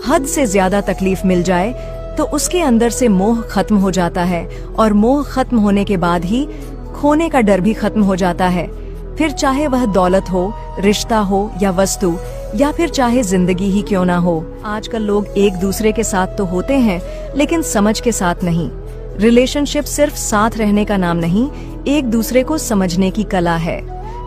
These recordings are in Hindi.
हद से ज्यादा तकलीफ मिल जाए तो उसके अंदर से मोह खत्म हो जाता है, और मोह खत्म होने के बाद ही खोने का डर भी खत्म हो जाता है। फिर चाहे वह दौलत हो, रिश्ता हो या वस्तु, या फिर चाहे जिंदगी ही क्यों ना हो। आजकल लोग एक दूसरे के साथ तो होते हैं लेकिन समझ के साथ नहीं। रिलेशनशिप सिर्फ साथ रहने का नाम नहीं, एक दूसरे को समझने की कला है।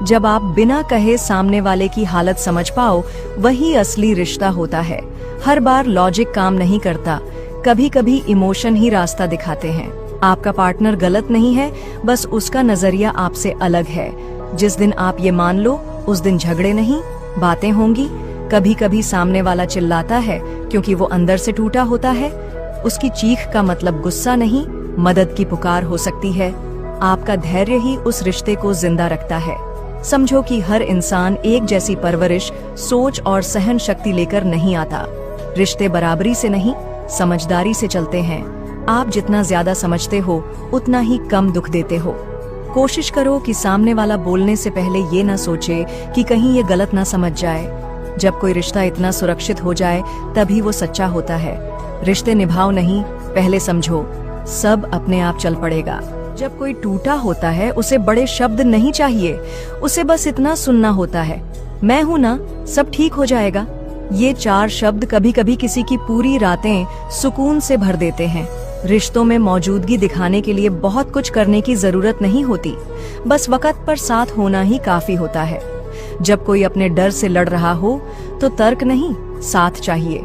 जब आप बिना कहे सामने वाले की हालत समझ पाओ, वही असली रिश्ता होता है। हर बार लॉजिक काम नहीं करता, कभी कभी इमोशन ही रास्ता दिखाते हैं। आपका पार्टनर गलत नहीं है, बस उसका नजरिया आपसे अलग है। जिस दिन आप ये मान लो, उस दिन झगड़े नहीं, बातें होंगी। कभी कभी सामने वाला चिल्लाता है क्योंकि वो अंदर से टूटा होता है। उसकी चीख का मतलब गुस्सा नहीं, मदद की पुकार हो सकती है। आपका धैर्य ही उस रिश्ते को जिंदा रखता है। समझो कि हर इंसान एक जैसी परवरिश, सोच और सहन शक्ति लेकर नहीं आता। रिश्ते बराबरी से नहीं, समझदारी से चलते हैं। आप जितना ज्यादा समझते हो, उतना ही कम दुख देते हो। कोशिश करो कि सामने वाला बोलने से पहले ये ना सोचे कि कहीं ये गलत ना समझ जाए। जब कोई रिश्ता इतना सुरक्षित हो जाए, तभी वो सच्चा होता है। रिश्ते निभाओ नहीं, पहले समझो, सब अपने आप चल पड़ेगा। जब कोई टूटा होता है, उसे बड़े शब्द नहीं चाहिए, उसे बस इतना सुनना होता है, मैं हूं ना, सब ठीक हो जाएगा। ये 4 शब्द कभी कभी किसी की पूरी रातें सुकून से भर देते हैं। रिश्तों में मौजूदगी दिखाने के लिए बहुत कुछ करने की जरूरत नहीं होती, बस वक्त पर साथ होना ही काफी होता है। जब कोई अपने डर से लड़ रहा हो तो तर्क नहीं, साथ चाहिए।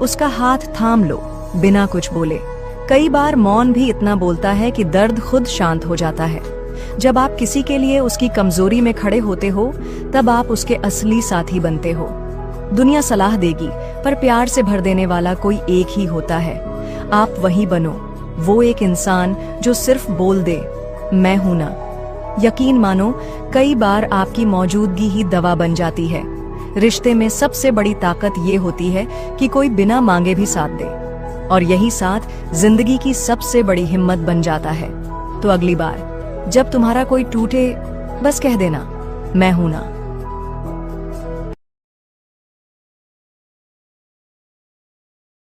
उसका हाथ थाम लो बिना कुछ बोले। कई बार मौन भी इतना बोलता है कि दर्द खुद शांत हो जाता है। जब आप किसी के लिए उसकी कमजोरी में खड़े होते हो, तब आप उसके असली साथी बनते हो। दुनिया सलाह देगी, पर प्यार से भर देने वाला कोई एक ही होता है। आप वही बनो, वो एक इंसान जो सिर्फ बोल दे, मैं हूं ना। यकीन मानो, कई बार आपकी मौजूदगी ही दवा बन जाती है। रिश्ते में सबसे बड़ी ताकत ये होती है कि कोई बिना मांगे भी साथ दे, और यही साथ जिंदगी की सबसे बड़ी हिम्मत बन जाता है। तो अगली बार जब तुम्हारा कोई टूटे, बस कह देना, मैं हूं ना।